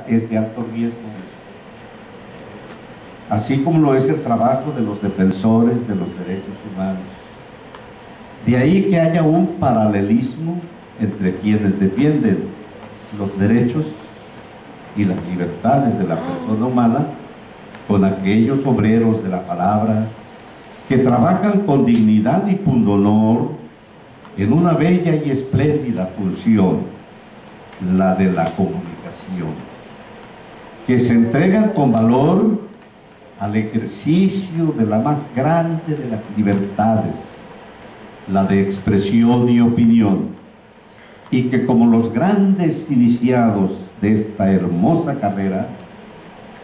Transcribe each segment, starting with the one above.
es de alto riesgo, así como lo es el trabajo de los defensores de los derechos humanos. De ahí que haya un paralelismo entre quienes defienden los derechos y las libertades de la persona humana con aquellos obreros de la palabra que trabajan con dignidad y pundonor en una bella y espléndida función, la de la comunicación, que se entregan con valor al ejercicio de la más grande de las libertades, la de expresión y opinión, y que como los grandes iniciados de esta hermosa carrera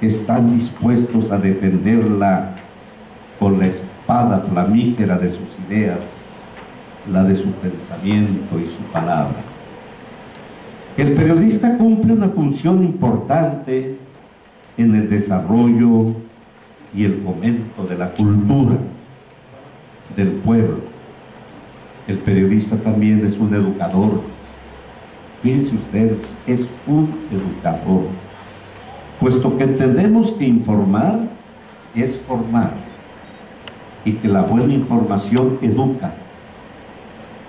están dispuestos a defenderla con la espada flamígera de sus ideas, la de su pensamiento y su palabra. El periodista cumple una función importante en el desarrollo y el fomento de la cultura del pueblo. El periodista también es un educador. Fíjense ustedes, es un educador, puesto que entendemos que informar es formar y que la buena información educa,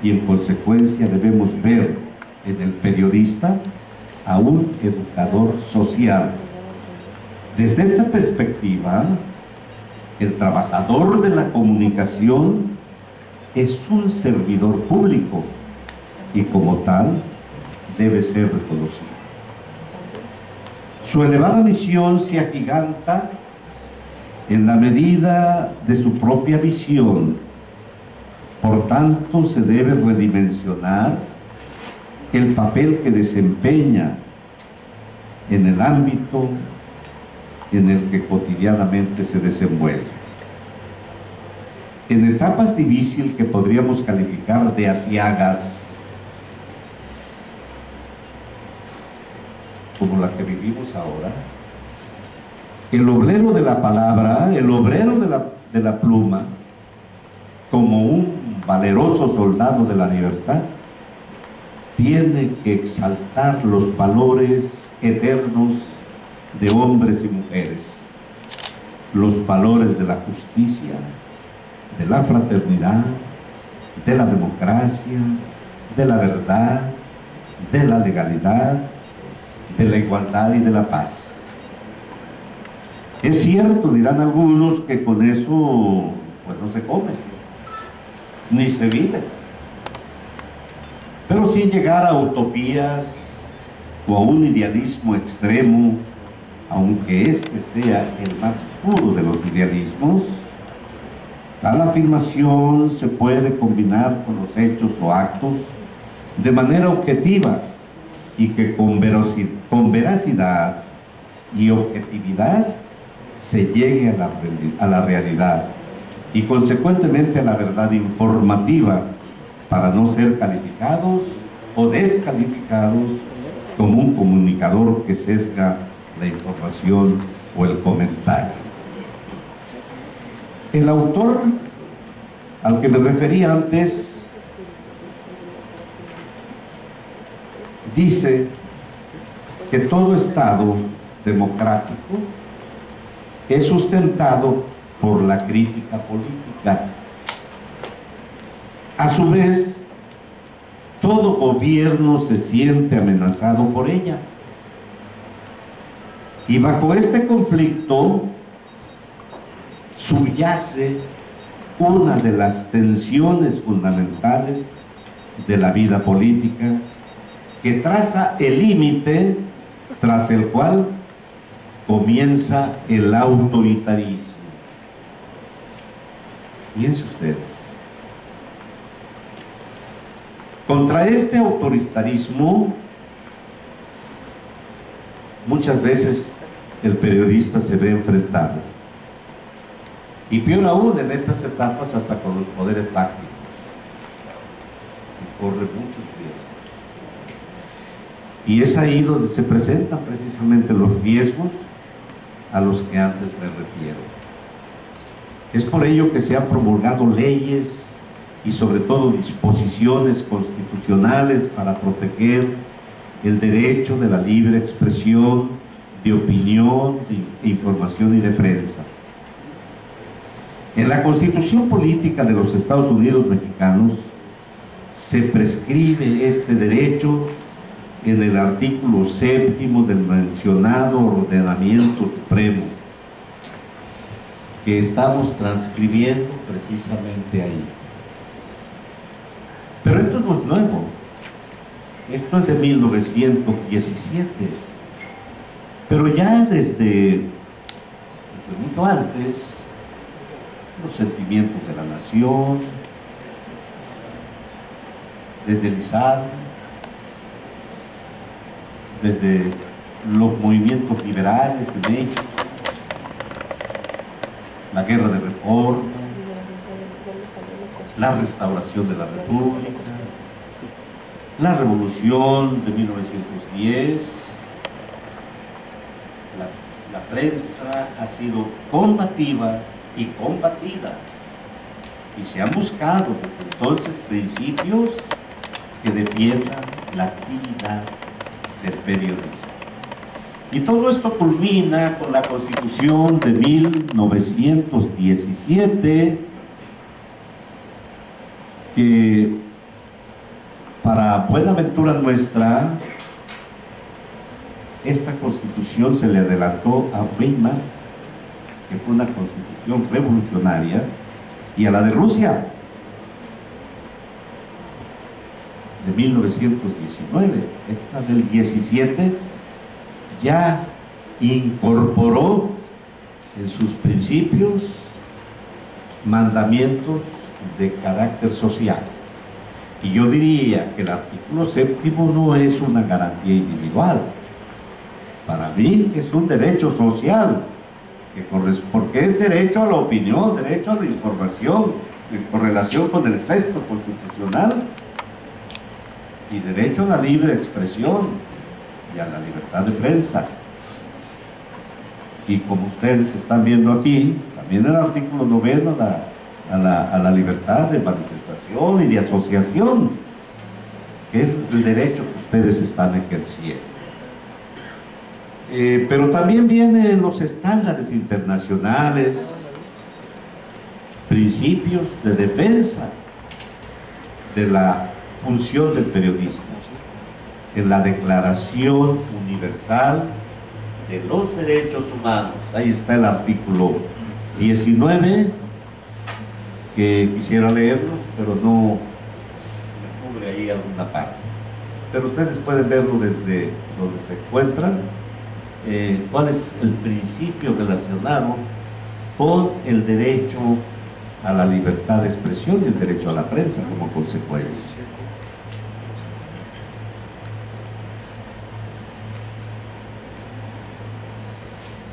y en consecuencia debemos ver en el periodista a un educador social. Desde esta perspectiva, el trabajador de la comunicación es un servidor público y como tal debe ser reconocido. Su elevada misión se agiganta en la medida de su propia visión. Por tanto, se debe redimensionar el papel que desempeña en el ámbito en el que cotidianamente se desenvuelve. En etapas difíciles que podríamos calificar de aciagas, como la que vivimos ahora, el obrero de la palabra, el obrero de la pluma, como un valeroso soldado de la libertad, tiene que exaltar los valores eternos de hombres y mujeres, los valores de la justicia, de la fraternidad, de la democracia, de la verdad, de la legalidad, de la igualdad y de la paz. Es cierto, dirán algunos, que con eso pues no se come, ni se vive. Pero sin llegar a utopías o a un idealismo extremo, aunque este sea el más puro de los idealismos, tal afirmación se puede combinar con los hechos o actos de manera objetiva y que con veracidad y objetividad se llegue a la realidad y consecuentemente a la verdad informativa, para no ser calificados o descalificados como un comunicador que sesga la información o el comentario. El autor al que me refería antes dice que todo Estado democrático es sustentado por la crítica política. A su vez, todo gobierno se siente amenazado por ella. Y bajo este conflicto subyace una de las tensiones fundamentales de la vida política, que traza el límite tras el cual comienza el autoritarismo. Fíjense ustedes, contra este autoritarismo muchas veces el periodista se ve enfrentado, y peor aún en estas etapas hasta con los poderes fácticos, y corre muchos riesgos. Y es ahí donde se presentan precisamente los riesgos a los que antes me refiero. Es por ello que se han promulgado leyes y sobre todo disposiciones constitucionales para proteger el derecho de la libre expresión de opinión, de información y de prensa. En la Constitución Política de los Estados Unidos Mexicanos se prescribe este derecho en el artículo 7º del mencionado ordenamiento supremo, que estamos transcribiendo precisamente ahí. Pero esto no es nuevo, esto es de 1917, pero ya desde mucho antes, los sentimientos de la nación, desde Lizardo, desde los movimientos liberales de México, la guerra de reforma, la restauración de la República, la revolución de 1910, la prensa ha sido combativa y combatida, y se han buscado desde entonces principios que defiendan la actividad del periodista. Y todo esto culmina con la Constitución de 1917, que para buena ventura nuestra, esta Constitución se le adelantó a Weimar, que fue una Constitución revolucionaria, y a la de Rusia, de 1919. Esta del 17 ya incorporó en sus principios mandamientos de carácter social. Y yo diría que el artículo 7º no es una garantía individual. Para mí es un derecho social, porque es derecho a la opinión, derecho a la información, en correlación con el 6º constitucional, y derecho a la libre expresión y a la libertad de prensa. Y como ustedes están viendo aquí, también el artículo 9 a la libertad de manifestación y de asociación, que es el derecho que ustedes están ejerciendo. Pero también vienen los estándares internacionales, principios de defensa de la función del periodista en la Declaración Universal de los Derechos Humanos. Ahí está el artículo 19, que quisiera leerlo, pero no me cubre ahí alguna parte. Pero ustedes pueden verlo desde donde se encuentran. ¿Cuál es el principio relacionado con el derecho a la libertad de expresión y el derecho a la prensa como consecuencia?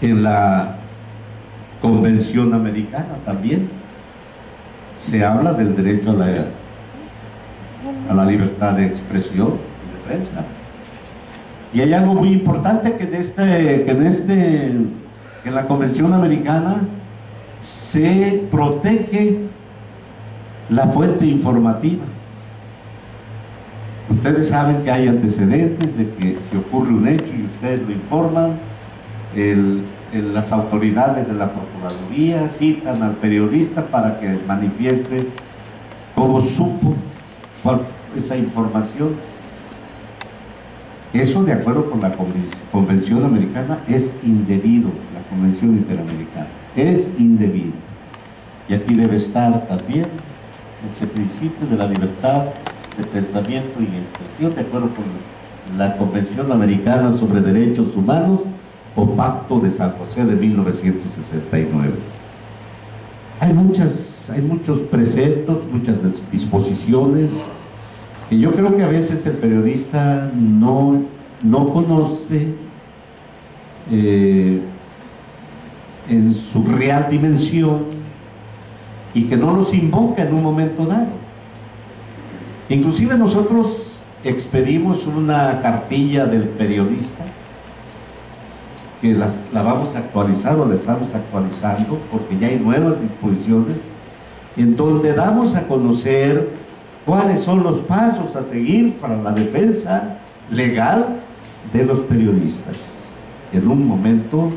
En la Convención Americana también se habla del derecho a la libertad de expresión y de prensa. Y hay algo muy importante que en la Convención Americana se protege la fuente informativa. Ustedes saben que hay antecedentes de que si ocurre un hecho y ustedes lo informan, las autoridades de la Procuraduría citan al periodista para que manifieste cómo supo esa información. Eso, de acuerdo con la Convención Americana, es indebido. La Convención Interamericana es indebido. Y aquí debe estar también ese principio de la libertad de pensamiento y expresión, de acuerdo con la Convención Americana sobre Derechos Humanos o Pacto de San José de 1969. Hay muchos preceptos, muchas disposiciones que yo creo que a veces el periodista no conoce en su real dimensión y que no los invoca en un momento dado. Inclusive nosotros expedimos una cartilla del periodista que la vamos a actualizar o la estamos actualizando porque ya hay nuevas disposiciones en donde damos a conocer cuáles son los pasos a seguir para la defensa legal de los periodistas. en un momento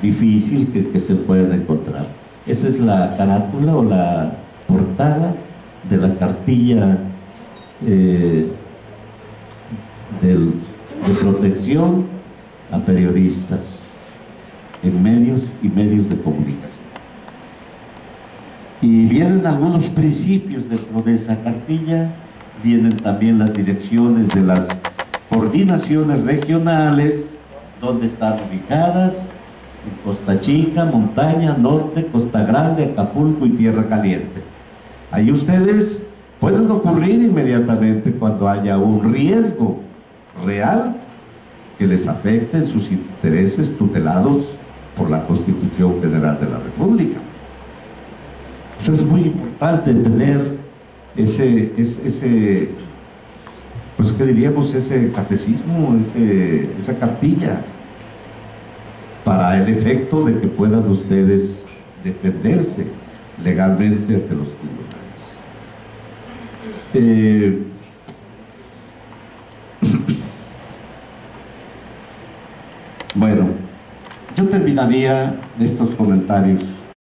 difícil que se pueden encontrar. Esa es la carátula o la portada de la cartilla de protección a periodistas en medios y medios de comunicación. Y vienen algunos principios dentro de esa cartilla, vienen también las direcciones de las coordinaciones regionales, donde están ubicadas, en Costa Chica, Montaña, Norte, Costa Grande, Acapulco y Tierra Caliente. Ahí ustedes pueden ocurrir inmediatamente cuando haya un riesgo real que les afecte en sus intereses tutelados por la Constitución General de la República. Eso es muy importante, tener pues qué diríamos, ese catecismo, esa cartilla, para el efecto de que puedan ustedes defenderse legalmente ante los tribunales. Bueno, yo terminaría estos comentarios